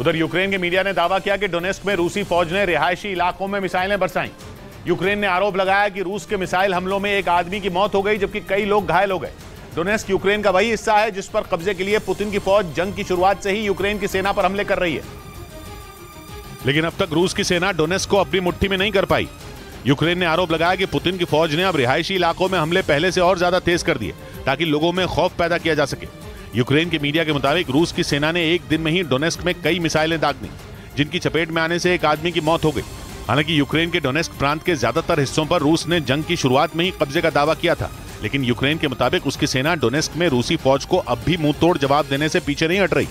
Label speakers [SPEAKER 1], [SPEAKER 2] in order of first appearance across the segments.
[SPEAKER 1] उधर यूक्रेन के मीडिया ने दावा किया कि डोनेस्क में रूसी फौज ने रिहायशी इलाकों में मिसाइलें बरसाईं। यूक्रेन ने आरोप लगाया कि रूस के मिसाइल हमलों में एक आदमी की मौत हो गई जबकि कई लोग घायल हो गए। डोनेस्क यूक्रेन का वही हिस्सा है जिस पर कब्जे के लिए पुतिन की फौज जंग की शुरुआत से ही यूक्रेन की सेना पर हमले कर रही है, लेकिन अब तक रूस की सेना डोनेस्क को अपनी मुट्ठी में नहीं कर पाई। यूक्रेन ने आरोप लगाया कि पुतिन की फौज ने अब रिहायशी इलाकों में हमले पहले से और ज्यादा तेज कर दिए ताकि लोगों में खौफ पैदा किया जा सके। यूक्रेन के मीडिया के मुताबिक रूस की सेना ने एक दिन में ही डोनेस्क में कई मिसाइलें दाग दी, जिनकी चपेट में आने से एक आदमी की मौत हो गई। हालांकि यूक्रेन के डोनेस्क प्रांत के ज्यादातर हिस्सों पर रूस ने जंग की शुरुआत में ही कब्जे का दावा किया था, लेकिन यूक्रेन के मुताबिक उसकी सेना डोनेस्क में रूसी फौज को अब भी मुंह तोड़ जवाब देने से पीछे नहीं हट रही।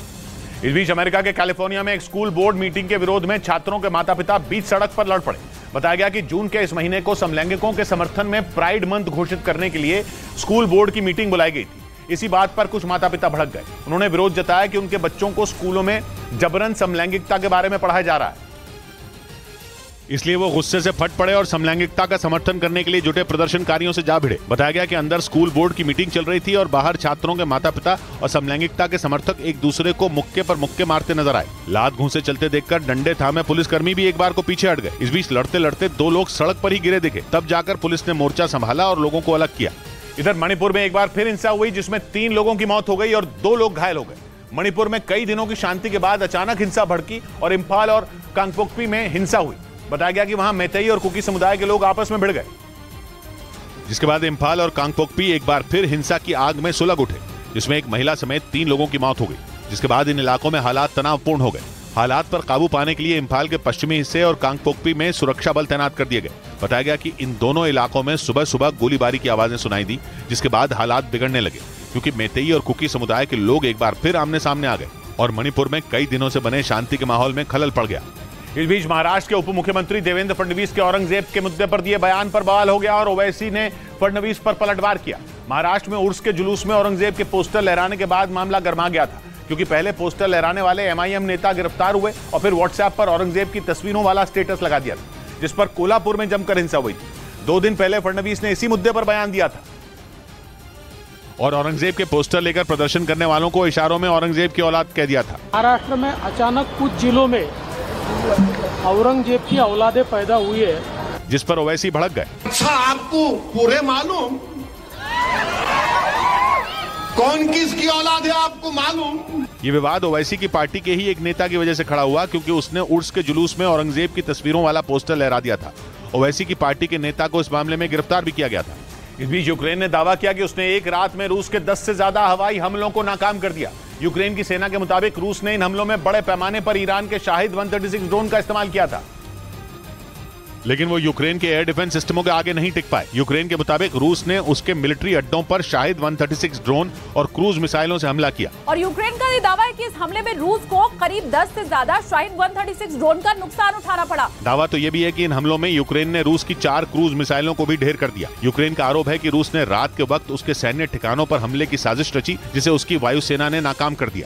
[SPEAKER 1] इस बीच अमेरिका के कैलिफोर्निया में एक स्कूल बोर्ड मीटिंग के विरोध में छात्रों के माता पिता बीच सड़क पर लड़ पड़े। बताया गया कि जून के इस महीने को समलैंगिकों के समर्थन में प्राइड मंथ घोषित करने के लिए स्कूल बोर्ड की मीटिंग बुलाई गई थी। इसी बात पर कुछ माता पिता भड़क गए। उन्होंने विरोध जताया कि उनके बच्चों को स्कूलों में जबरन समलैंगिकता के बारे में पढ़ाया जा रहा है, इसलिए वो गुस्से से फट पड़े और समलैंगिकता का समर्थन करने के लिए जुटे प्रदर्शनकारियों से जा भिड़े। बताया गया कि अंदर स्कूल बोर्ड की मीटिंग चल रही थी और बाहर छात्रों के माता पिता और समलैंगिकता के समर्थक एक दूसरे को मुक्के पर मुक्के मारते नजर आए। लात घूंसे चलते देखकर डंडे थामे पुलिसकर्मी भी एक बार को पीछे हट गए। इस बीच लड़ते लड़ते 2 लोग सड़क पर ही गिरे दिखे, तब जाकर पुलिस ने मोर्चा संभाला और लोगों को अलग किया। इधर मणिपुर में एक बार फिर हिंसा हुई जिसमें 3 लोगों की मौत हो गई और 2 लोग घायल हो गए। मणिपुर में कई दिनों की शांति के बाद अचानक हिंसा भड़की और इंफाल और कांगपोकपी में हिंसा हुई। बताया गया कि वहां मैतेई और कुकी समुदाय के लोग आपस में भिड़ गए, जिसके बाद इंफाल और कांगपोकपी एक बार फिर हिंसा की आग में सुलग उठे, जिसमें एक महिला समेत 3 लोगों की मौत हो गई। जिसके बाद इन इलाकों में हालात तनावपूर्ण हो गए। हालात पर काबू पाने के लिए इंफाल के पश्चिमी हिस्से और कांगपोकपी में सुरक्षा बल तैनात कर दिए गए। बताया गया कि इन दोनों इलाकों में सुबह सुबह गोलीबारी की आवाजें सुनाई दी, जिसके बाद हालात बिगड़ने लगे क्योंकि मैतेई और कुकी समुदाय के लोग एक बार फिर आमने सामने आ गए और मणिपुर में कई दिनों से बने शांति के माहौल में खलल पड़ गया। इस बीच महाराष्ट्र के उप मुख्यमंत्री देवेंद्र फडणवीस के औरंगजेब के मुद्दे पर दिए बयान पर बवाल हो गया और ओवैसी ने फडणवीस पर पलटवार किया। महाराष्ट्र में उर्स के जुलूस में औरंगजेब के पोस्टर लहराने के बाद मामला गर्मा गया था, क्योंकि पहले पोस्टर लहराने वाले एमआईएम नेता गिरफ्तार हुए और फिर व्हाट्सएप पर औरंगजेब की तस्वीरों वाला स्टेटस लगा दिया था, जिस पर कोल्हापुर में जमकर हिंसा हुई थी। 2 दिन पहले फडणवीस ने इसी मुद्दे पर बयान दिया था और औरंगजेब के पोस्टर लेकर प्रदर्शन करने वालों को इशारों में औरंगजेब की औलाद कह दिया था।
[SPEAKER 2] महाराष्ट्र में अचानक कुछ जिलों में औरंगजेब की औलादें पैदा हुई है,
[SPEAKER 1] जिस पर ओवैसी भड़क गए।
[SPEAKER 3] अच्छा, आपको पूरे मालूम कौन किसकी औलाद है? आपको मालूम?
[SPEAKER 1] ये विवाद ओवैसी की पार्टी के ही एक नेता की वजह से खड़ा हुआ, क्योंकि उसने उर्स के जुलूस में औरंगजेब की तस्वीरों वाला पोस्टर लहरा दिया था। ओवैसी की पार्टी के नेता को इस मामले में गिरफ्तार भी किया गया था। इस बीच यूक्रेन ने दावा किया कि उसने एक रात में रूस के 10 से ज्यादा हवाई हमलों को नाकाम कर दिया। यूक्रेन की सेना के मुताबिक रूस ने इन हमलों में बड़े पैमाने पर ईरान के शाहिद 136 ड्रोन का इस्तेमाल किया था, लेकिन वो यूक्रेन के एयर डिफेंस सिस्टमों के आगे नहीं टिक पाए। यूक्रेन के मुताबिक रूस ने उसके मिलिट्री अड्डों पर शाहिद 136 ड्रोन और क्रूज मिसाइलों से हमला किया।
[SPEAKER 4] और यूक्रेन का ये दावा है कि इस हमले में रूस को करीब 10 से ज्यादा शाहिद 136 ड्रोन का नुकसान उठाना पड़ा।
[SPEAKER 1] दावा तो ये भी है कि इन हमलों में यूक्रेन ने रूस की 4 क्रूज मिसाइलों को भी ढेर कर दिया। यूक्रेन का आरोप है कि रूस ने रात के वक्त उसके सैन्य ठिकानों पर हमले की साजिश रची, जिसे उसकी वायुसेना ने नाकाम कर दिया।